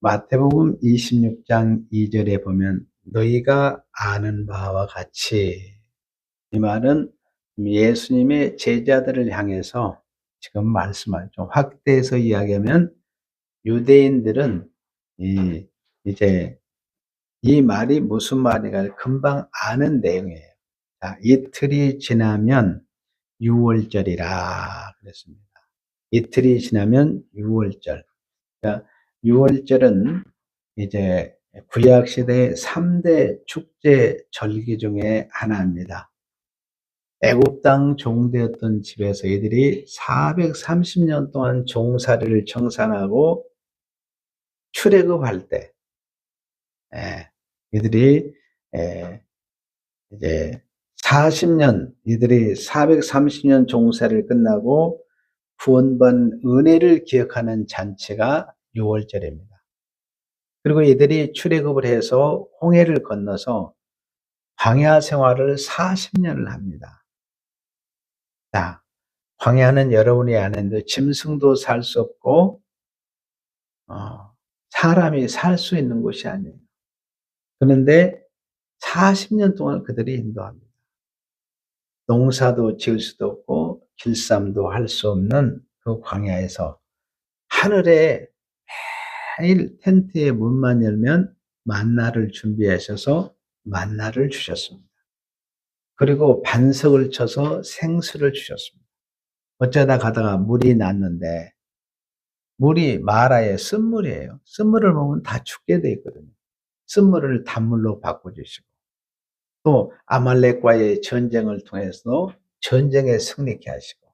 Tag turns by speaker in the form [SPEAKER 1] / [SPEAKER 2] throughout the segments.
[SPEAKER 1] 마태복음 26장 2절에 보면 너희가 아는 바와 같이, 이 말은 예수님의 제자들을 향해서 지금 말씀하죠. 확대해서 이야기하면 유대인들은 이제 이 말이 무슨 말인가 금방 아는 내용이에요. 자, 이틀이 지나면 유월절이라 그랬습니다. 이틀이 지나면 유월절. 그러니까 유월절은 이제 구약 시대의 3대 축제 절기 중에 하나입니다. 애굽 땅 종되었던 집에서 이들이 430년 동안 종살이를 청산하고 출애굽할 때, 이들이 이제 40년, 이들이 430년 종살이를 끝나고 구원받은 은혜를 기억하는 잔치가 유월절입니다. 그리고 이들이 출애굽을 해서 홍해를 건너서 광야 생활을 40년을 합니다. 자, 광야는 여러분이 아는데 짐승도 살 수 없고 사람이 살 수 있는 곳이 아니에요. 그런데 40년 동안 그들이 인도합니다. 농사도 지을 수도 없고 길쌈도 할 수 없는 그 광야에서 하늘에 매일 텐트의 문만 열면 만나를 준비하셔서 만나를 주셨습니다. 그리고 반석을 쳐서 생수를 주셨습니다. 어쩌다 가다가 물이 났는데, 물이 마라의 쓴물이에요. 쓴물을 먹으면 다 죽게 돼 있거든요. 쓴물을 단물로 바꿔주시고, 또 아말렉과의 전쟁을 통해서 전쟁에 승리케 하시고,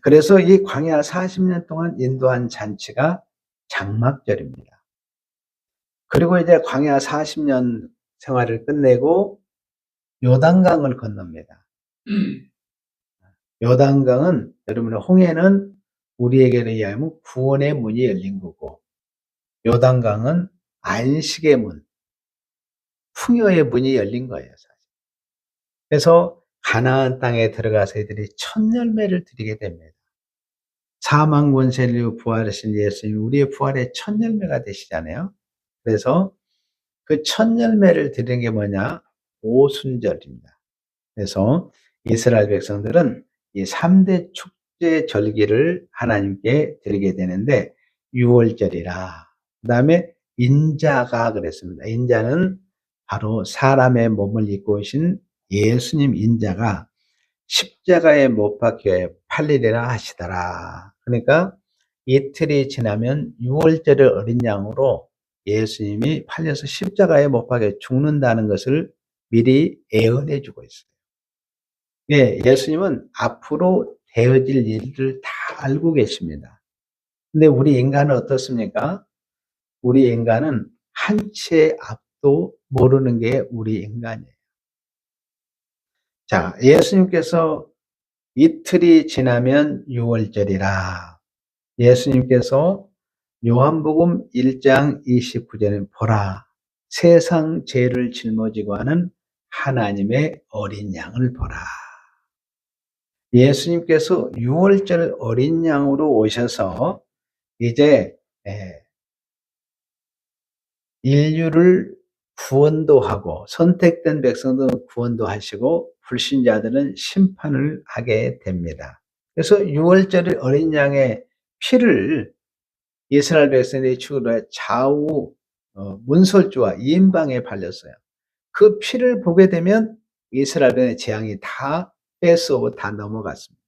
[SPEAKER 1] 그래서 이 광야 40년 동안 인도한 잔치가 장막절입니다. 그리고 이제 광야 40년 생활을 끝내고 요단강을 건넙니다. 요단강은, 여러분의 홍해는 우리에게 의하면 구원의 문이 열린 거고, 요단강은 안식의 문, 풍요의 문이 열린 거예요, 사실. 그래서 가나안 땅에 들어가서 이들이 첫 열매를 드리게 됩니다. 사망 권세를 부활하신 예수님, 우리의 부활의 첫 열매가 되시잖아요. 그래서 그 첫 열매를 드리는 게 뭐냐? 오순절입니다. 그래서 이스라엘 백성들은 이 3대 축제 절기를 하나님께 드리게 되는데, 유월절이라. 그 다음에 인자가 그랬습니다. 인자는 바로 사람의 몸을 입고 오신 예수님 인자가 십자가에 못 박혀 팔리리라 하시더라. 그러니까 이틀이 지나면 유월절의 어린 양으로 예수님이 팔려서 십자가에 못 박혀 죽는다는 것을 미리 예언해 주고 있어요. 예수님은 앞으로 되어질 일을 다 알고 계십니다. 근데 우리 인간은 어떻습니까? 우리 인간은 한 치의 앞도 모르는 게 우리 인간이에요. 자, 예수님께서 이틀이 지나면 유월절이라. 예수님께서 요한복음 1장 29절에 보라, 세상 죄를 짊어지고 하는 하나님의 어린 양을 보라. 예수님께서 유월절 어린 양으로 오셔서 이제 인류를 구원도 하고, 선택된 백성들은 구원도 하시고 불신자들은 심판을 하게 됩니다. 그래서 유월절 어린 양의 피를 이스라엘 백성들이 죽으려 좌우 문설주와 이인방에 발렸어요. 그 피를 보게 되면 이스라엘의 재앙이 다 뺏어오고 다 넘어갔습니다.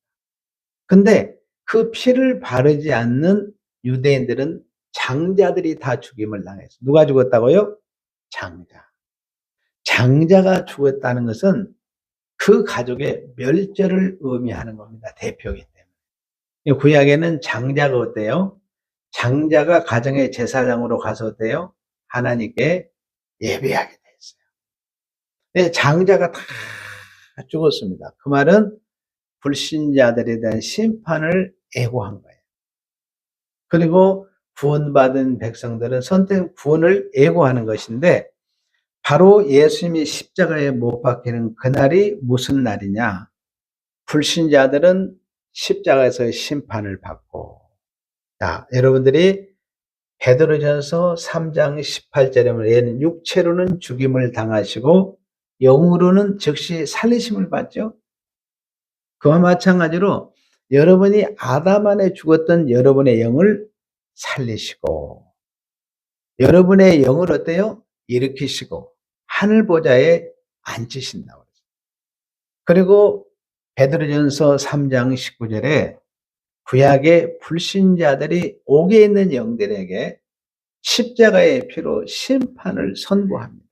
[SPEAKER 1] 근데 그 피를 바르지 않는 유대인들은 장자들이 다 죽임을 당했어요. 누가 죽었다고요? 장자. 장자가 죽었다는 것은 그 가족의 멸절을 의미하는 겁니다. 대표이기 때문에. 구약에는 장자가 어때요? 장자가 가정의 제사장으로 가서 어때요? 하나님께 예배하게 돼 있어요. 장자가 다 죽었습니다. 그 말은 불신자들에 대한 심판을 예고한 거예요. 그리고 구원받은 백성들은 선택 구원을 예고하는 것인데, 바로 예수님이 십자가에 못 박히는 그날이 무슨 날이냐? 불신자들은 십자가에서 심판을 받고, 자, 여러분들이 베드로전서 3장 18절에 보면 얘는 육체로는 죽임을 당하시고 영으로는 즉시 살리심을 받죠. 그와 마찬가지로 여러분이 아담 안에 죽었던 여러분의 영을 살리시고 여러분의 영을 어때요? 일으키시고 하늘 보좌에 앉히신다고 그랬어요. 그리고 베드로전서 3장 19절에 구약의 불신자들이 옥에 있는 영들에게 십자가의 피로 심판을 선고합니다.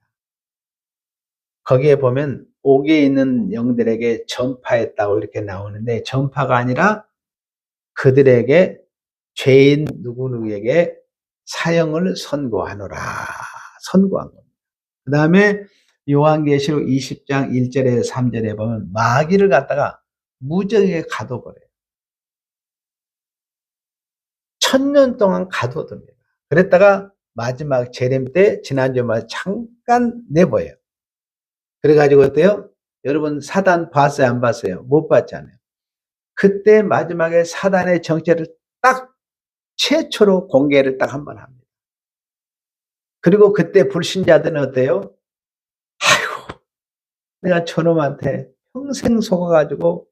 [SPEAKER 1] 거기에 보면 옥에 있는 영들에게 전파했다고 이렇게 나오는데 전파가 아니라 그들에게 죄인 누구누구에게 사형을 선고하노라. 선고한 겁니다. 그 다음에 요한계시록 20장 1절에 3절에 보면 마귀를 갖다가 무적에 가둬버려요. 1000년 동안 가둬둡니다. 그랬다가 마지막 재림 때 지난주마다 잠깐 내보여요. 그래가지고 어때요? 여러분 사단 봤어요? 안 봤어요? 못 봤잖아요. 그때 마지막에 사단의 정체를 딱 최초로 공개를 딱 한 번 합니다. 그리고 그때 불신자들은 어때요? 아이고, 내가 저놈한테 평생 속아가지고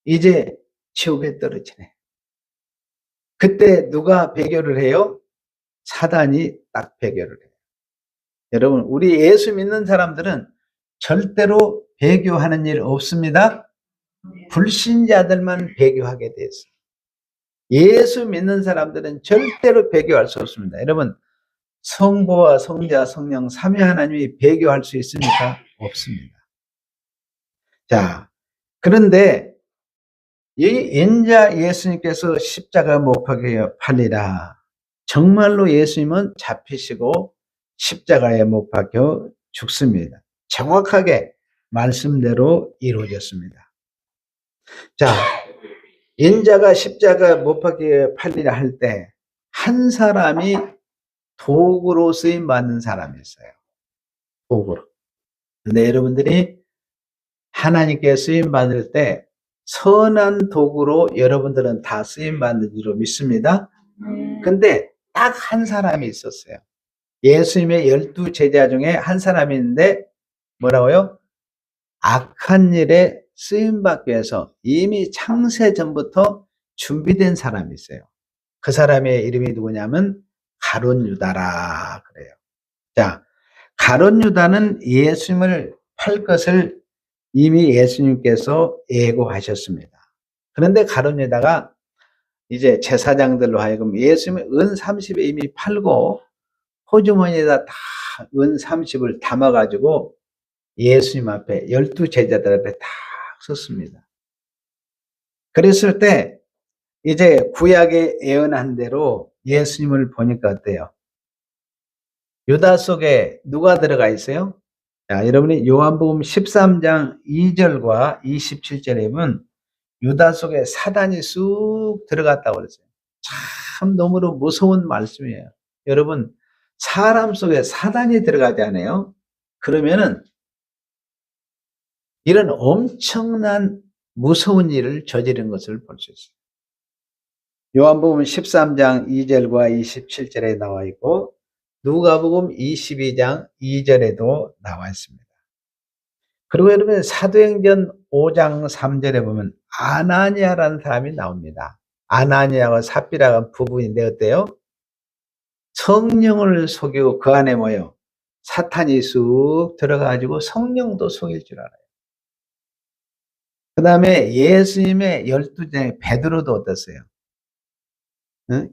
[SPEAKER 1] 이제 지옥에 떨어지네. 그때 누가 배교를 해요? 사단이 딱 배교를 해요. 여러분, 우리 예수 믿는 사람들은 절대로 배교하는 일 없습니다. 불신자들만 배교하게 돼 있어요. 예수 믿는 사람들은 절대로 배교할 수 없습니다. 여러분, 성부와 성자, 성령 삼위 하나님이 배교할 수 있습니까? 없습니다. 자, 그런데 이 인자 예수님께서 십자가 못 박혀 정말로 예수님은 잡히시고 십자가에 못 박혀 죽습니다. 정확하게 말씀대로 이루어졌습니다. 자, 인자가 십자가 못 박혀 팔리라 할 때 한 사람이 도구로 쓰임 받는 사람이 있어요. 도구로. 근데 여러분들이 하나님께 쓰임 받을 때 선한 도구로 여러분들은 다 쓰임 받는 줄로 믿습니다. 근데 딱 한 사람이 있었어요. 예수님의 12 제자 중에 한 사람이 있는데 뭐라고요? 악한 일에 쓰임 받기 위해서 이미 창세 전부터 준비된 사람이 있어요. 그 사람의 이름이 누구냐면 가룟 유다라 그래요. 자, 가룟 유다는 예수님을 팔 것을 이미 예수님께서 예고하셨습니다. 그런데 가룟 유다가 이제 제사장들로 하여금 예수님의 은 30에 이미 팔고 호주머니에다 다 은 30을 담아가지고 예수님 앞에 12 제자들 앞에 딱 섰습니다. 그랬을 때 이제 구약에 예언한 대로 예수님을 보니까 어때요? 유다 속에 누가 들어가 있어요? 자, 여러분이 요한복음 13장 2절과 27절에 보면 유다 속에 사단이 쑥 들어갔다고 그랬어요. 참 너무도 무서운 말씀이에요. 여러분, 사람 속에 사단이 들어가지 않아요? 그러면은 이런 엄청난 무서운 일을 저지른 것을 볼 수 있어요. 요한복음 13장 2절과 27절에 나와 있고 누가복음 22장 2절에도 나와 있습니다. 그리고 여러분 사도행전 5장 3절에 보면 아나니아라는 사람이 나옵니다. 아나니아와 삽비라가 부부인데 어때요? 성령을 속이고 그 안에 뭐예요? 사탄이 쑥 들어가가지고 성령도 속일 줄 알아요. 그 다음에 예수님의 12제자 베드로도 어땠어요?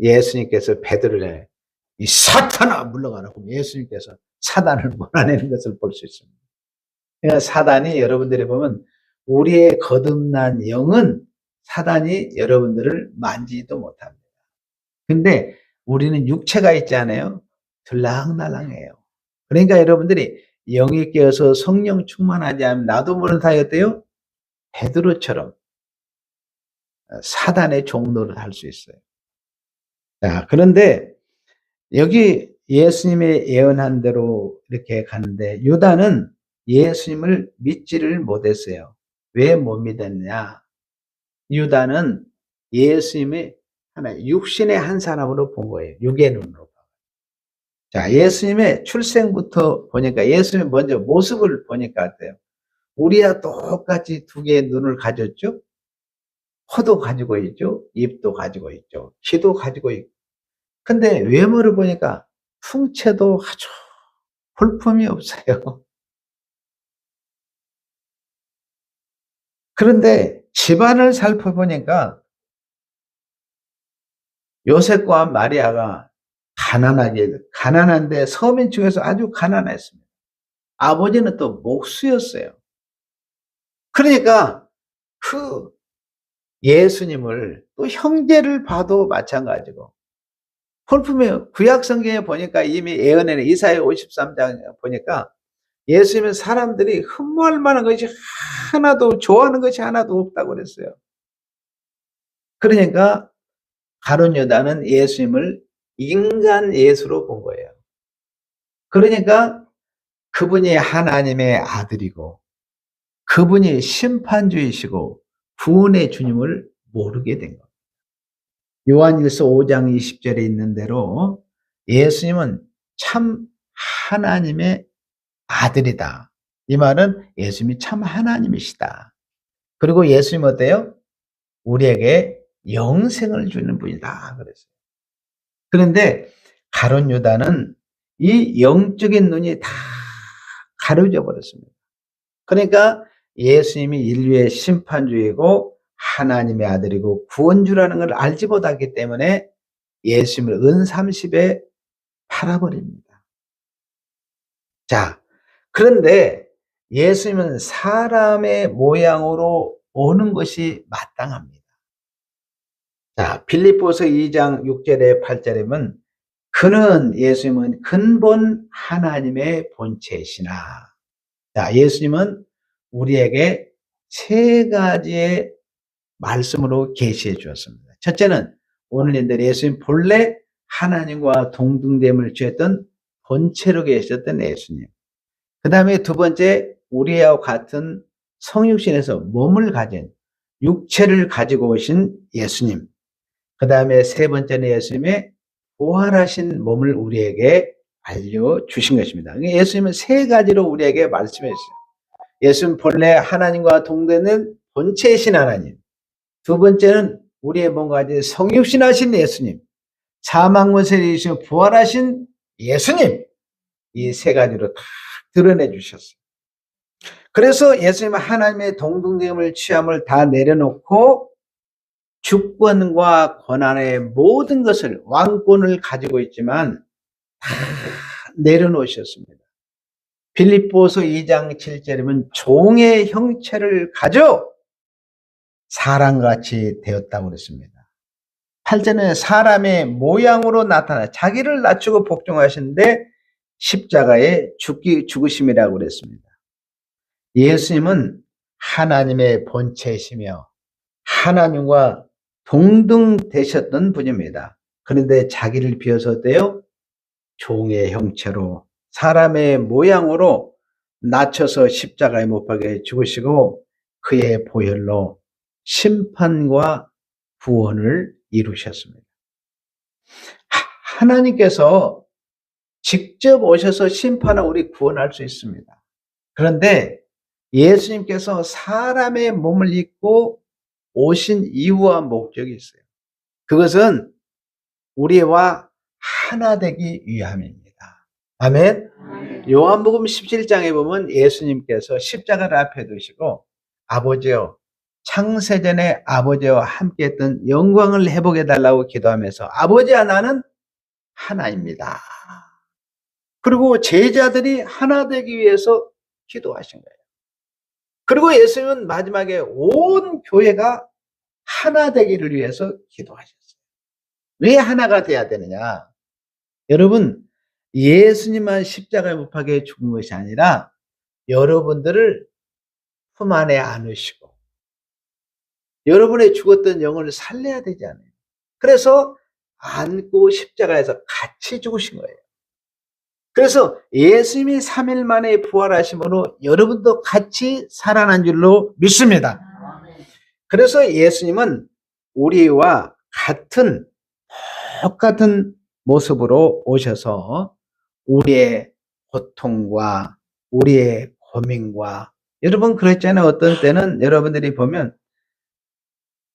[SPEAKER 1] 예수님께서 베드로를 이 사탄아 물러가라고 예수님께서 사단을 몰아내는 것을 볼 수 있습니다. 그러니까 사단이 여러분들이 보면 우리의 거듭난 영은 사단이 여러분들을 만지지도 못합니다. 근데 우리는 육체가 있지 않아요? 들락날락해요. 그러니까 여러분들이 영이 깨어서 성령 충만하지 않으면 나도 모르는 사이 어때요? 베드로처럼 사단의 종노를 할 수 있어요. 자, 그런데 여기 예수님의 예언한 대로 이렇게 가는데 유다는 예수님을 믿지를 못했어요. 왜 못 믿었냐? 유다는 예수님의 하나, 육신의 한 사람으로 본 거예요. 육의 눈으로. 자, 예수님의 출생부터 보니까 예수님 먼저 모습을 보니까 어때요? 우리와 똑같이 두 개의 눈을 가졌죠? 코도 가지고 있죠? 입도 가지고 있죠? 귀도 가지고 있고. 근데 외모를 보니까 풍채도 아주 볼품이 없어요. 그런데 집안을 살펴보니까 요셉과 마리아가 가난한데 서민 중에서 아주 가난했습니다. 아버지는 또 목수였어요. 그러니까 그 예수님을 또 형제를 봐도 마찬가지고 볼품이 구약 성경에 보니까 이미 예언에는 이사야 53장 보니까 예수님은 사람들이 흠모할 만한 것이 하나도 좋아하는 것이 하나도 없다고 그랬어요. 그러니까 가룟 유다는 예수님을 인간 예수로 본 거예요. 그러니까 그분이 하나님의 아들이고 그분이 심판주이시고 구원의 주님을 모르게 된 겁니다. 요한일서 5장 20절에 있는 대로 예수님은 참 하나님의 아들이다. 이 말은 예수님이 참 하나님이시다. 그리고 예수님 어때요? 우리에게 영생을 주는 분이다 그랬어요. 그런데 가룟 유다는 이 영적인 눈이 다 가려져 버렸습니다. 그러니까 예수님이 인류의 심판주이고 하나님의 아들이고 구원주라는 걸 알지 못하기 때문에 예수님을 은30에 팔아버립니다. 자, 그런데 예수님은 사람의 모양으로 오는 것이 마땅합니다. 자, 빌립보서 2장 6절에 8절에는 그는 예수님은 근본 하나님의 본체시나. 자, 예수님은 우리에게 세 가지의 말씀으로 계시해 주었습니다. 첫째는 오늘인들 예수님 본래 하나님과 동등됨을 취했던 본체로 계셨던 예수님. 그 다음에 두 번째 우리와 같은 성육신에서 몸을 가진 육체를 가지고 오신 예수님. 그 다음에 세 번째는 예수님의 부활하신 몸을 우리에게 알려주신 것입니다. 예수님은 세 가지로 우리에게 말씀했어요. 예수는 본래 하나님과 동등된 본체이신 하나님. 두 번째는 우리의 몸과 같은 성육신하신 예수님. 사망문세를 이기시고 부활하신 예수님. 이 세 가지로 다 드러내 주셨어요. 그래서 예수님은 하나님의 동등됨을 취함을 다 내려놓고 주권과 권한의 모든 것을 왕권을 가지고 있지만 다 내려놓으셨습니다. 빌립보서 2장 7절이면 종의 형체를 가져 사람같이 되었다고 그랬습니다. 8절에 사람의 모양으로 나타나 자기를 낮추고 복종하시는데 십자가에 죽으심이라고 그랬습니다. 예수님은 하나님의 본체이시며 하나님과 동등되셨던 분입니다. 그런데 자기를 비워서 어때요? 종의 형체로 사람의 모양으로 낮춰서 십자가에 못 박혀 죽으시고 그의 보혈로 심판과 구원을 이루셨습니다. 하나님께서 직접 오셔서 심판하고 우리 구원할 수 있습니다. 그런데 예수님께서 사람의 몸을 입고 오신 이유와 목적이 있어요. 그것은 우리와 하나 되기 위함입니다. 아멘. 요한복음 17장에 보면 예수님께서 십자가를 앞에 두시고 아버지여 창세전에 아버지와 함께 했던 영광을 회복해 달라고 기도하면서 아버지와 나는 하나입니다. 그리고 제자들이 하나 되기 위해서 기도하신 거예요. 그리고 예수님은 마지막에 온 교회가 하나 되기를 위해서 기도하셨어요. 왜 하나가 돼야 되느냐? 여러분, 예수님만 십자가에 못 박혀 죽은 것이 아니라 여러분들을 품 안에 안으시고 여러분의 죽었던 영혼을 살려야 되지 않아요? 그래서 안고 십자가에서 같이 죽으신 거예요. 그래서 예수님이 3일 만에 부활하심으로 여러분도 같이 살아난 줄로 믿습니다. 그래서 예수님은 우리와 같은 똑같은 모습으로 오셔서 우리의 고통과 우리의 고민과 여러분 그랬잖아요. 어떤 때는 여러분들이 보면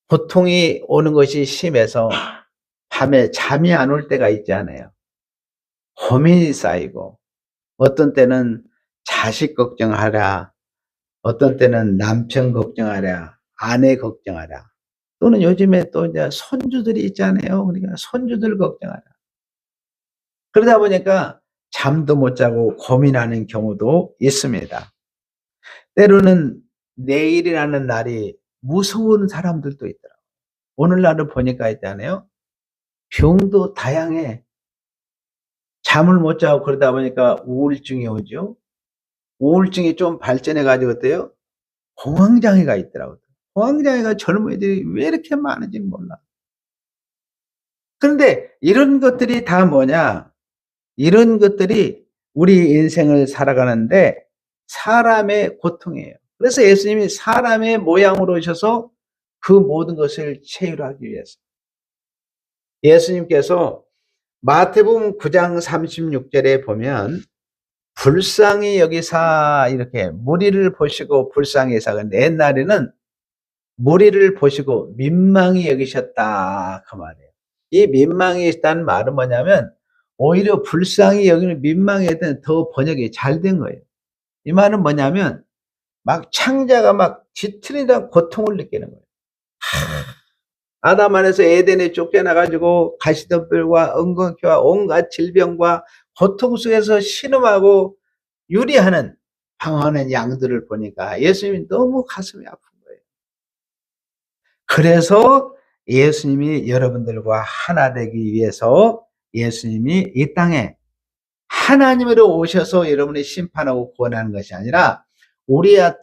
[SPEAKER 1] 고통이 오는 것이 심해서 밤에 잠이 안 올 때가 있잖아요. 고민이 쌓이고 어떤 때는 자식 걱정하랴, 어떤 때는 남편 걱정하랴, 아내 걱정하랴, 또는 요즘에 또 이제 손주들이 있잖아요. 그러니까 손주들 걱정하랴. 그러다 보니까 잠도 못 자고 고민하는 경우도 있습니다. 때로는 내일이라는 날이 무서운 사람들도 있더라고요. 오늘날을 보니까 있잖아요. 병도 다양해. 잠을 못 자고 그러다 보니까 우울증이 오죠. 우울증이 좀 발전해 가지고 어때요? 공황장애가 있더라고요. 공황장애가 젊은 애들이 왜 이렇게 많은지 몰라. 그런데 이런 것들이 다 뭐냐? 이런 것들이 우리 인생을 살아가는데 사람의 고통이에요. 그래서 예수님이 사람의 모양으로 오셔서 그 모든 것을 체휼하기 위해서. 예수님께서 마태복음 9장 36절에 보면 불쌍히 여기사 이렇게 무리를 보시고 불쌍히 여기사. 근데 옛날에는 무리를 보시고 민망히 여기셨다 그 말이에요. 이 민망히 여기셨다는 말은 뭐냐면 오히려 불쌍히 여기는 민망히 했던 더 번역이 잘 된 거예요. 이 말은 뭐냐면 막 창자가 막 뒤틀리던 고통을 느끼는 거예요. 아담 안에서 에덴에 쫓겨나가지고 가시덤불과 엉겅퀴와 온갖 질병과 고통 속에서 신음하고 유리하는 방황하는 양들을 보니까 예수님이 너무 가슴이 아픈 거예요. 그래서 예수님이 여러분들과 하나 되기 위해서 예수님이 이 땅에 하나님으로 오셔서 여러분이 심판하고 구원하는 것이 아니라 우리와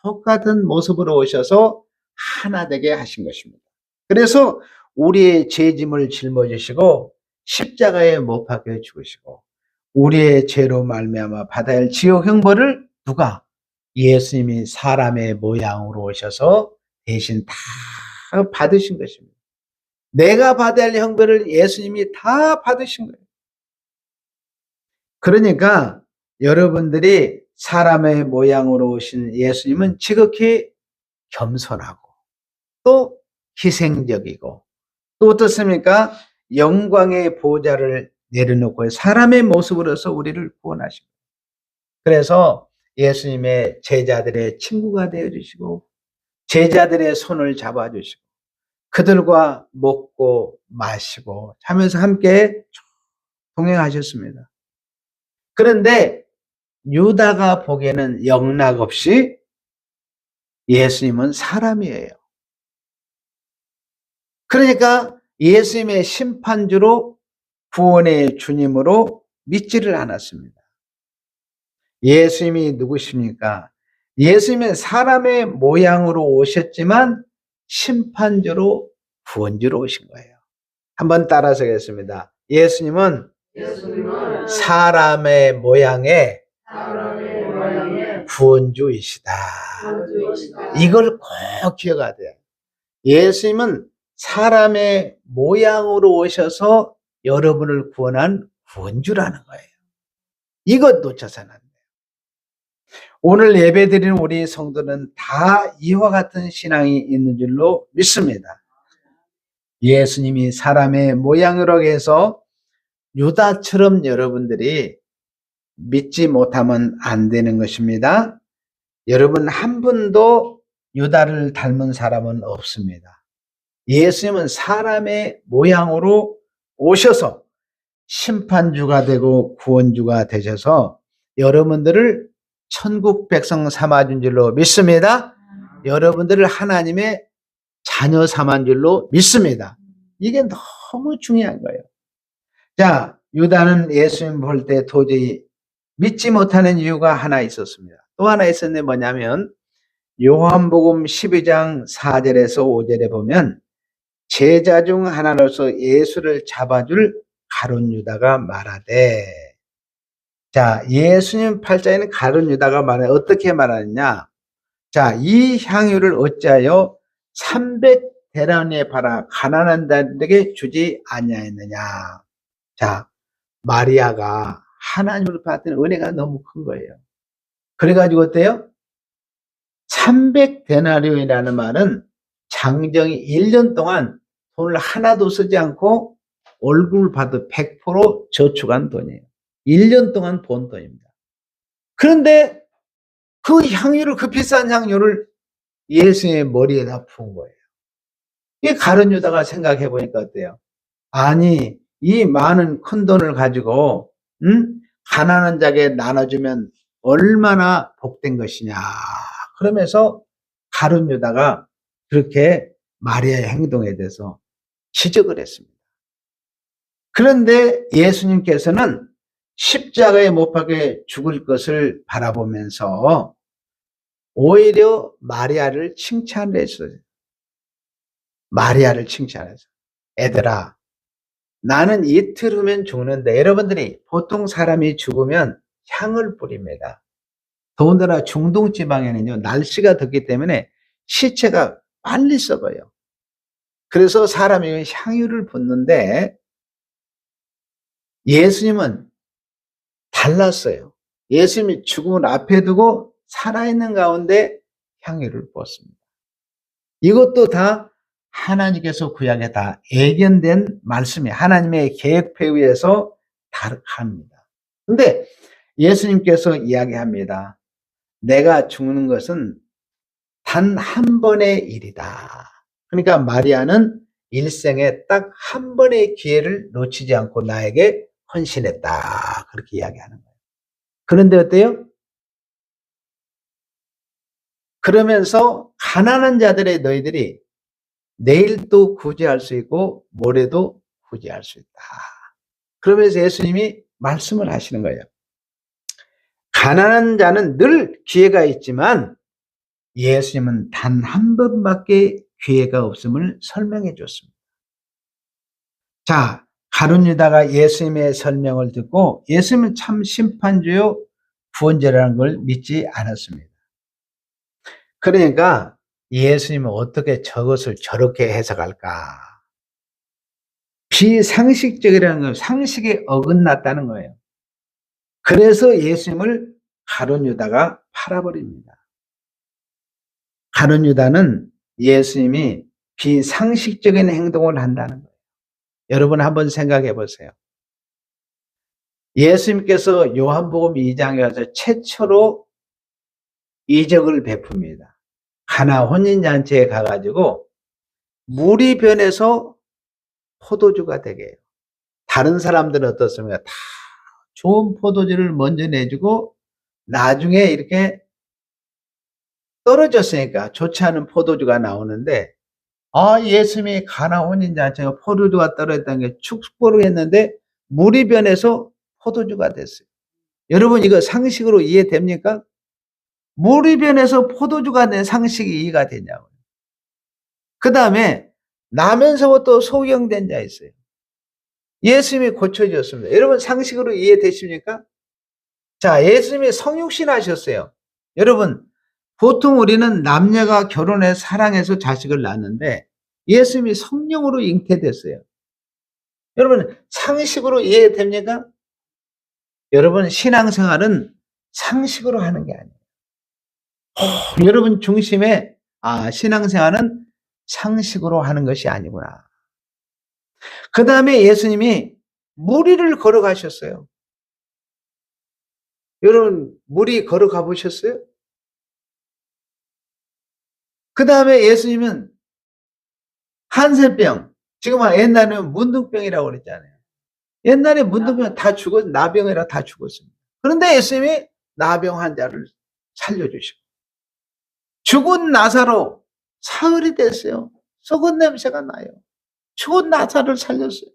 [SPEAKER 1] 똑같은 모습으로 오셔서 하나 되게 하신 것입니다. 그래서 우리의 죄짐을 짊어지시고 십자가에 못 박혀 죽으시고 우리의 죄로 말미암아 받아야 할 지옥 형벌을 누가? 예수님이 사람의 모양으로 오셔서 대신 다 받으신 것입니다. 내가 받아야 할 형벌을 예수님이 다 받으신 거예요. 그러니까 여러분들이 사람의 모양으로 오신 예수님은 지극히 겸손하고 또 희생적이고 또 어떻습니까? 영광의 보좌를 내려놓고 사람의 모습으로서 우리를 구원하시고 그래서 예수님의 제자들의 친구가 되어주시고 제자들의 손을 잡아주시고 그들과 먹고 마시고 하면서 함께 동행하셨습니다. 그런데 유다가 보기에는 영락없이 예수님은 사람이에요. 그러니까 예수님의 심판주로 구원의 주님으로 믿지를 않았습니다. 예수님이 누구십니까? 예수님은 사람의 모양으로 오셨지만 심판주로 구원주로 오신 거예요. 한번 따라서 하겠습니다. 예수님은 사람의 모양의 구원주이시다. 이걸 꼭 기억해야 돼요. 예수님은 사람의 모양으로 오셔서 여러분을 구원한 구원주라는 거예요. 이것 놓쳐서는 안 돼요. 오늘 예배드리는 우리 성도는 다 이와 같은 신앙이 있는 줄로 믿습니다. 예수님이 사람의 모양으로 해서 유다처럼 여러분들이 믿지 못하면 안 되는 것입니다. 여러분 한 분도 유다를 닮은 사람은 없습니다. 예수님은 사람의 모양으로 오셔서 심판주가 되고 구원주가 되셔서 여러분들을 천국 백성 삼아준 줄로 믿습니다. 여러분들을 하나님의 자녀 삼은 줄로 믿습니다. 이게 너무 중요한 거예요. 자, 유다는 예수님 볼 때 도저히 믿지 못하는 이유가 하나 있었습니다. 또 하나 있었는데 뭐냐면 요한복음 12장 4절에서 5절에 보면 제자 중 하나로서 예수를 잡아줄 가룟 유다가 말하되, 자, 예수님 팔자에는 가룟 유다가 말해 어떻게 말하느냐? 자, 이 향유를 어찌하여 300 대란에 팔아 가난한 자들에게 주지 아니하였느냐. 자, 마리아가 하나님을 받은 은혜가 너무 큰 거예요. 그래가지고 어때요? 300데나리온이라는 말은 장정이 1년 동안 돈을 하나도 쓰지 않고 월급을 받아 100% 저축한 돈이에요. 1년 동안 번 돈입니다. 그런데 그 향유를, 그 비싼 향유를 예수의 머리에다 부은 거예요. 이 가룟 유다가 생각해 보니까 어때요? 아니, 이 많은 큰 돈을 가지고 가난한 자에게 나눠주면 얼마나 복된 것이냐. 그러면서 가룟 유다가 그렇게 마리아의 행동에 대해서 지적을 했습니다. 그런데 예수님께서는 십자가에 못 박혀 죽을 것을 바라보면서 오히려 마리아를 칭찬을 했어요. 마리아를 칭찬해서, 애들아, 나는 이틀 후면 죽는데, 여러분들이 보통 사람이 죽으면 향을 뿌립니다. 더군다나 중동 지방에는요, 날씨가 덥기 때문에 시체가 빨리 썩어요. 그래서 사람이 향유를 붓는데 예수님은 달랐어요. 예수님이 죽음을 앞에 두고 살아있는 가운데 향유를 부었습니다. 이것도 다 하나님께서 구약에 다 예견된 말씀이 하나님의 계획에 의해서 다릅니다. 근데 예수님께서 이야기합니다. 내가 죽는 것은 단 한 번의 일이다. 그러니까 마리아는 일생에 딱 한 번의 기회를 놓치지 않고 나에게 헌신했다. 그렇게 이야기하는 거예요. 그런데 어때요? 그러면서 가난한 자들의 너희들이 내일도 구제할 수 있고 모레도 구제할 수 있다. 그러면서 예수님이 말씀을 하시는 거예요. 가난한 자는 늘 기회가 있지만 예수님은 단 한 번밖에 기회가 없음을 설명해 줬습니다. 자, 가룟 유다가 예수님의 설명을 듣고 예수님은 참 심판주요 구원자라는 걸 믿지 않았습니다. 그러니까 예수님은 어떻게 저것을 저렇게 해석할까? 비상식적이라는 건 상식에 어긋났다는 거예요. 그래서 예수님을 가룟 유다가 팔아버립니다. 가룟 유다는 예수님이 비상식적인 행동을 한다는 거예요. 여러분 한번 생각해 보세요. 예수님께서 요한복음 2장에 와서 최초로 이적을 베풉니다. 가나 혼인잔치에 가가지고 물이 변해서 포도주가 되게 해요. 다른 사람들은 어떻습니까? 다 좋은 포도주를 먼저 내주고 나중에 이렇게 떨어졌으니까 좋지 않은 포도주가 나오는데, 예수님이 가나 혼인잔치에 포도주가 떨어졌다는 게 축복을 했는데 물이 변해서 포도주가 됐어요. 여러분 이거 상식으로 이해됩니까? 물이 변해서 포도주가 된 상식이 이해가 되냐고요. 그 다음에 나면서부터 소경된 자 있어요. 예수님이 고쳐주셨습니다. 여러분 상식으로 이해되십니까? 자, 예수님이 성육신 하셨어요. 여러분 보통 우리는 남녀가 결혼해서 사랑해서 자식을 낳는데 예수님이 성령으로 잉태됐어요. 여러분 상식으로 이해됩니까? 여러분 신앙생활은 상식으로 하는 게 아니에요. 여러분 중심에 신앙생활은 상식으로 하는 것이 아니구나. 그 다음에 예수님이 무리를 걸어가셨어요. 여러분 무리 걸어가 보셨어요? 그 다음에 예수님은 한센병, 지금 옛날에는 문둥병이라고 그랬잖아요. 옛날에 문둥병 다 죽었어요. 나병이라 다 죽었습니다. 그런데 예수님이 나병 환자를 살려주시고, 죽은 나사로 사흘이 됐어요. 썩은 냄새가 나요. 죽은 나사를 살렸어요.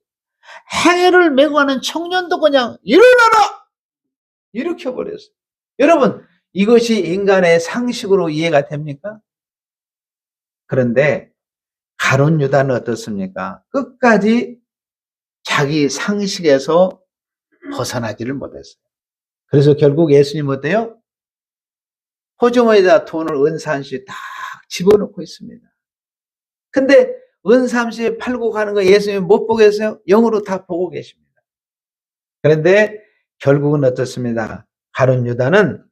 [SPEAKER 1] 행해를 메고 가는 청년도 그냥 일어나라! 일으켜버렸어요. 여러분 이것이 인간의 상식으로 이해가 됩니까? 그런데 가룟 유다는 어떻습니까? 끝까지 자기 상식에서 벗어나지를 못했어요. 그래서 결국 예수님 어때요? 포주머니에다 돈을 은사한씩 딱 집어넣고 있습니다. 근데 은30 팔고 가는 거 예수님 못 보겠어요? 영으로 다 보고 계십니다. 그런데 결국은 어떻습니다? 가룟 유다는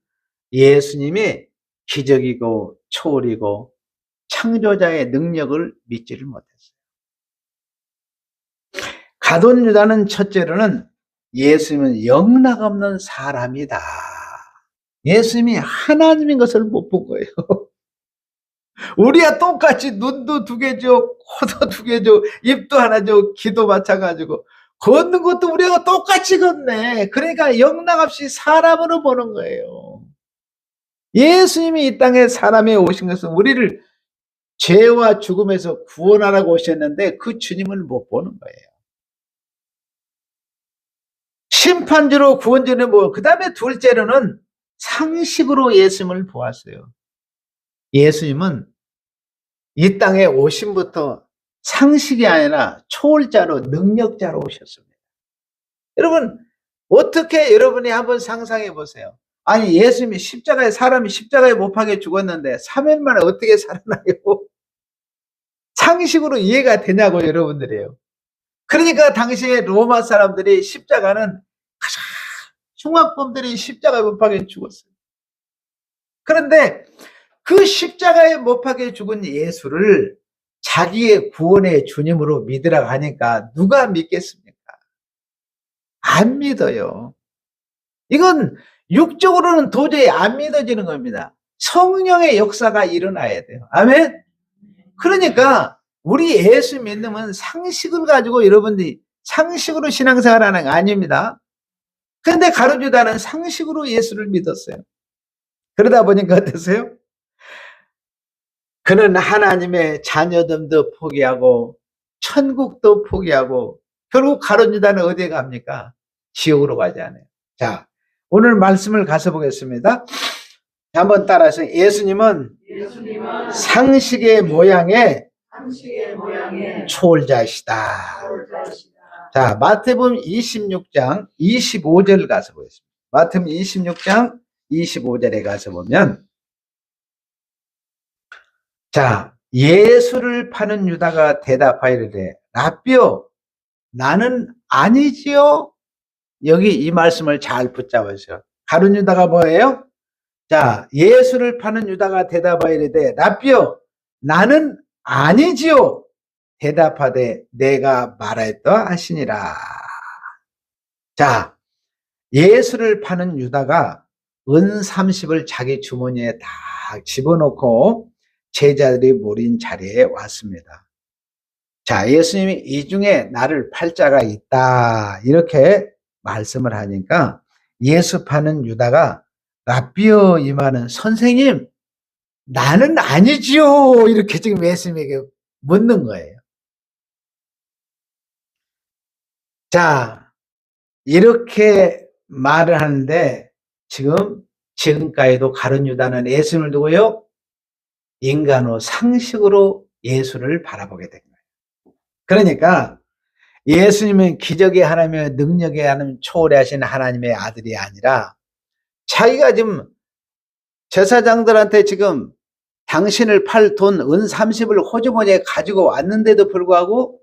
[SPEAKER 1] 예수님이 기적이고 초월이고 창조자의 능력을 믿지를 못했어요. 가룟 유다는 첫째로는 예수님은 영락없는 사람이다. 예수님이 하나님인 것을 못 본 거예요. 우리와 똑같이 눈도 두 개죠, 코도 두 개죠, 입도 하나죠, 귀도 마찬가지고 걷는 것도 우리하고 똑같이 걷네. 그러니까 영락없이 사람으로 보는 거예요. 예수님이 이 땅에 사람에 오신 것은 우리를 죄와 죽음에서 구원하라고 오셨는데 그 주님을 못 보는 거예요. 심판주로 구원주는 뭐, 그 다음에 둘째로는 상식으로 예수님을 보았어요. 예수님은 이 땅에 오심부터 상식이 아니라 초월자로 능력자로 오셨습니다. 여러분, 어떻게 여러분이 한번 상상해 보세요. 아니, 예수님이 사람이 십자가에 못 박혀 죽었는데 3일 만에 어떻게 살아나요? 상식으로 이해가 되냐고, 여러분들이에요. 그러니까 당시에 로마 사람들이 십자가는 가장 흉악범들이 십자가에 못 박혀 죽었어요. 그런데 그 십자가에 못 박혀 죽은 예수를 자기의 구원의 주님으로 믿으라고 하니까 누가 믿겠습니까? 안 믿어요. 이건 육적으로는 도저히 안 믿어지는 겁니다. 성령의 역사가 일어나야 돼요. 아멘? 그러니까 우리 예수 믿으면 상식을 가지고 여러분들이 상식으로 신앙생활하는 거 아닙니다. 그런데 가룟 유다는 상식으로 예수를 믿었어요. 그러다 보니까 어땠어요? 그는 하나님의 자녀됨도 포기하고 천국도 포기하고 결국 가룟 유다는 어디에 갑니까? 지옥으로 가지 않아요. 자, 오늘 말씀을 가서 보겠습니다. 한번 따라서 예수님은 상식의 모양의 초월자이시다. 자, 마태복음 26장 25절 가서 보겠습니다. 마태복음 26장 25절에 가서 보면, 자, 예수를 파는 유다가 대답하여 이르되 라삐요, 나는 아니지요. 여기 이 말씀을 잘 붙잡으세요. 가룟 유다가 뭐예요? 자, 예수를 파는 유다가 대답하여 이르되 라삐요, 나는 아니지요. 대답하되 내가 말하였다 하시니라. 자, 예수를 파는 유다가 은 30을 자기 주머니에 다 집어넣고 제자들이 모인 자리에 왔습니다. 자, 예수님이 이 중에 나를 팔 자가 있다 이렇게 말씀을 하니까 예수 파는 유다가 라삐요, 이 말은 선생님, 나는 아니지요. 이렇게 지금 예수님에게 묻는 거예요. 자, 이렇게 말을 하는데 지금까지도 가룟 유다는 예수님을 두고요, 인간의 상식으로 예수를 바라보게 된 거예요. 그러니까 예수님은 기적의 하나님의 능력의 하나님, 초월해 하신 하나님의 아들이 아니라 자기가 지금 제사장들한테 지금 당신을 팔 돈 은 30을 호주머니에 가지고 왔는데도 불구하고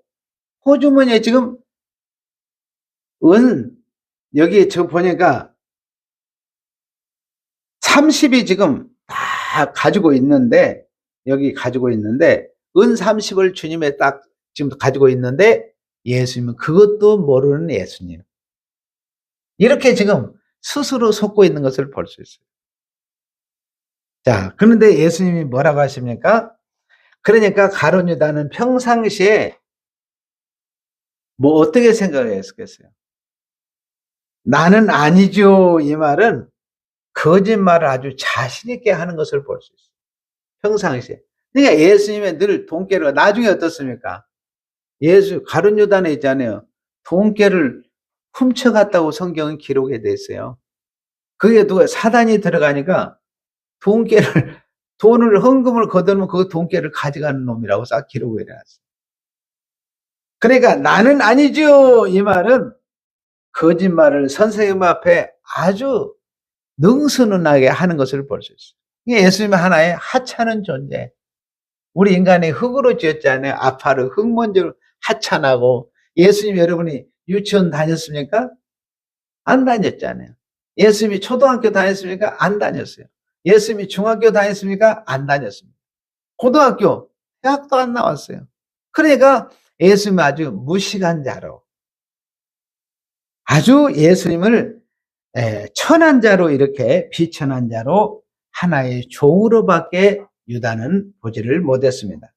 [SPEAKER 1] 호주머니에 지금 여기 저 보니까 30이 지금 다 가지고 있는데, 여기 가지고 있는데 은 30을 주님의 딱 지금 가지고 있는데 예수님은 그것도 모르는 예수님. 이렇게 지금 스스로 속고 있는 것을 볼 수 있어요. 자, 그런데 예수님이 뭐라고 하십니까? 그러니까 가룟 유다는 평상시에 뭐 어떻게 생각했겠어요? 나는 아니죠, 이 말은 거짓말을 아주 자신 있게 하는 것을 볼 수 있어요. 평상시에. 그러니까 예수님의 늘 돈깨를, 나중에 어떻습니까? 가룟 유다에 있잖아요. 돈깨를 훔쳐갔다고 성경은 기록이 돼 있어요. 그게 누가 사단이 들어가니까 돈을 헌금을 거두면 그 돈깨를 가져가는 놈이라고 싹 기록이 해놨어요. 그러니까 나는 아니죠, 이 말은 거짓말을 선생님 앞에 아주 능수능하게 하는 것을 볼 수 있어요. 이게 예수님의 하나의 하찮은 존재. 우리 인간이 흙으로 지었잖아요. 아파를 흙 먼저 하찮하고. 예수님 여러분이 유치원 다녔습니까? 안 다녔잖아요. 예수님이 초등학교 다녔습니까? 안 다녔어요. 예수님이 중학교 다녔습니까? 안 다녔습니다. 고등학교, 대학도 안 나왔어요. 그러니까 예수님은 아주 무식한 자로, 아주 예수님을 천한 자로, 이렇게 비천한 자로 하나의 종으로밖에 유다는 보지를 못했습니다.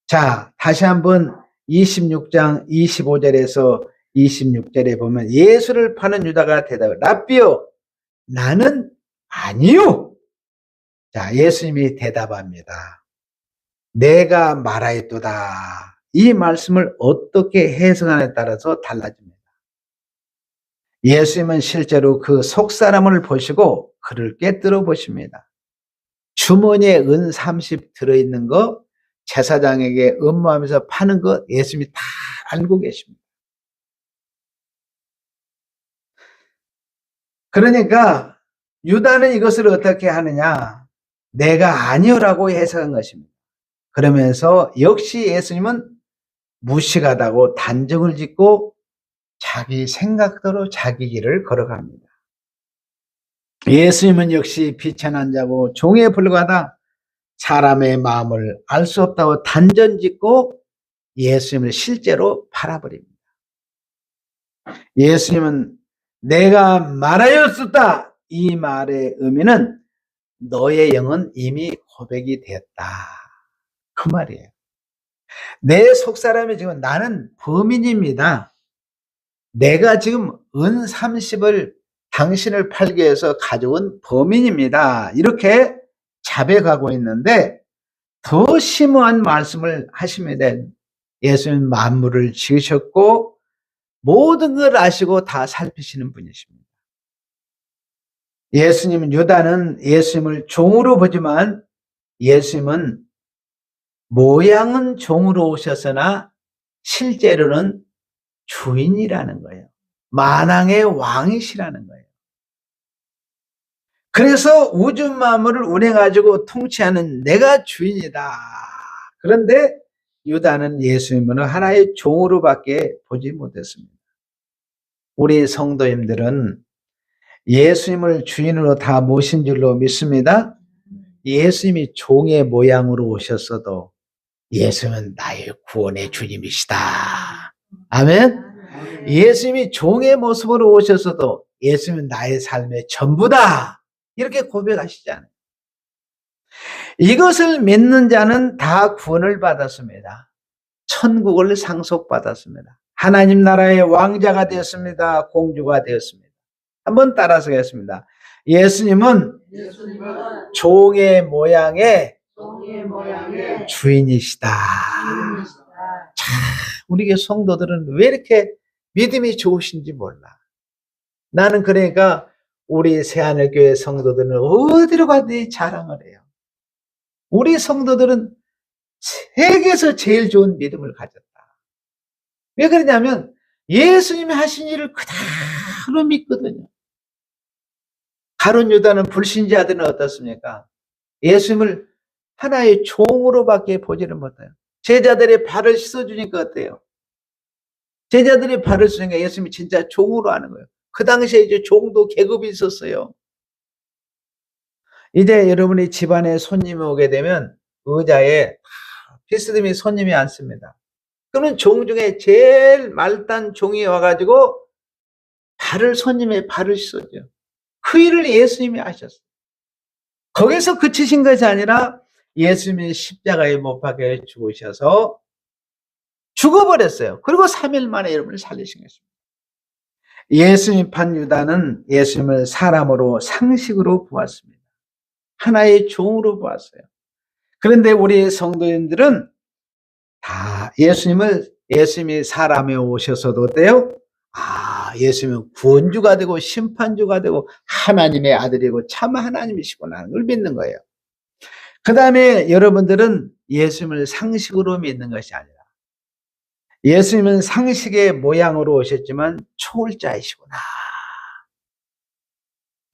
[SPEAKER 1] 자, 다시 한번 26장 25절에서 26절에 보면 예수를 파는 유다가 대답을, 랍비요, 나는 아니요. 자, 예수님이 대답합니다. 내가 말하였도다. 이 말씀을 어떻게 해석하느냐에 따라서 달라집니다. 예수님은 실제로 그 속사람을 보시고 그를 꿰뚫어 보십니다. 주머니에 은 30 들어있는 거 제사장에게 음모하면서 파는 거 예수님이 다 알고 계십니다. 그러니까 유다는 이것을 어떻게 하느냐, 내가 아니오라고 해석한 것입니다. 그러면서 역시 예수님은 무식하다고 단정을 짓고 자기 생각대로 자기 길을 걸어갑니다. 예수님은 역시 비천한 자고 종에 불과하다, 사람의 마음을 알 수 없다고 단정 짓고 예수님을 실제로 팔아버립니다. 예수님은 내가 말하였었다, 이 말의 의미는 너의 영은 이미 고백이 되었다, 그 말이에요. 내 속사람이 지금 나는 범인입니다. 내가 지금 은 30을 당신을 팔기 위해서 가져온 범인입니다. 이렇게 자백하고 있는데 더 심오한 말씀을 하십니다. 예수님은 만물을 지으셨고 모든 걸 아시고 다 살피시는 분이십니다. 예수님은, 유다는 예수님을 종으로 보지만 예수님은 모양은 종으로 오셨으나 실제로는 주인이라는 거예요. 만왕의 왕이시라는 거예요. 그래서 우주 만물을 운행가지고 통치하는 내가 주인이다. 그런데 유다는 예수님을 하나의 종으로밖에 보지 못했습니다. 우리 성도님들은 예수님을 주인으로 다 모신 줄로 믿습니다. 예수님이 종의 모양으로 오셨어도 예수님은 나의 구원의 주님이시다. 아멘. 예수님이 종의 모습으로 오셨어도 예수님은 나의 삶의 전부다, 이렇게 고백하시잖아요. 이것을 믿는 자는 다 구원을 받았습니다. 천국을 상속받았습니다. 하나님 나라의 왕자가 되었습니다. 공주가 되었습니다. 한번 따라서 하겠습니다. 예수님은 종의 모양의 주인이시다. 참, 우리 교회 성도들은 왜 이렇게 믿음이 좋으신지 몰라. 나는 그러니까 우리 새하늘교회 성도들은 어디로 가든지 자랑을 해요. 우리 성도들은 세계에서 제일 좋은 믿음을 가졌다. 왜 그러냐면 예수님이 하신 일을 그대로 믿거든요. 가룟 유다는 불신자들은 어떻습니까? 예수님을 하나의 종으로밖에 보지를 못해요. 제자들의 발을 씻어주니까 어때요? 제자들의 발을 씻으니까 예수님이 진짜 종으로 하는 거예요. 그 당시에 이제 종도 계급이 있었어요. 이제 여러분이 집안에 손님이 오게 되면 의자에 비스듬히 손님이 앉습니다. 그러면 종 중에 제일 말단 종이 와가지고 손님의 발을 씻어줘요. 그 일을 예수님이 하셨어요. 거기서 그치신 것이 아니라 예수님이 십자가에 못 박혀 죽으셔서 죽어버렸어요. 그리고 3일 만에 여러분을 살리신 것입니다. 예수님 판 유다는 예수님을 사람으로, 상식으로 보았습니다. 하나의 종으로 보았어요. 그런데 우리 성도님들은 다 예수님이 사람에 오셔서도 어때요? 예수님은 구원주가 되고 심판주가 되고 하나님의 아들이고 참 하나님이시구나 하는 걸 믿는 거예요. 그 다음에 여러분들은 예수님을 상식으로 믿는 것이 아니라 예수님은 상식의 모양으로 오셨지만 초월자이시구나.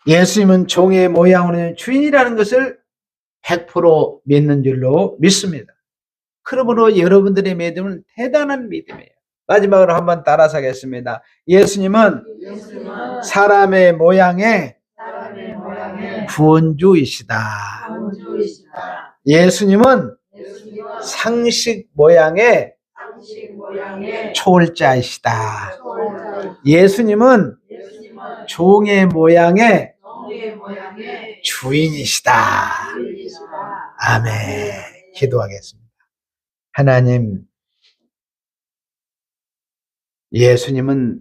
[SPEAKER 1] 예수님은 종의 모양으로 주인이라는 것을 100% 믿는 줄로 믿습니다. 그러므로 여러분들의 믿음은 대단한 믿음이에요. 마지막으로 한번 따라서 하겠습니다. 예수님은 사람의 모양의 구원주이시다. 예수님은 상식 모양의 초월자이시다. 예수님은 종의 모양의 주인이시다. 아멘. 기도하겠습니다. 하나님, 예수님은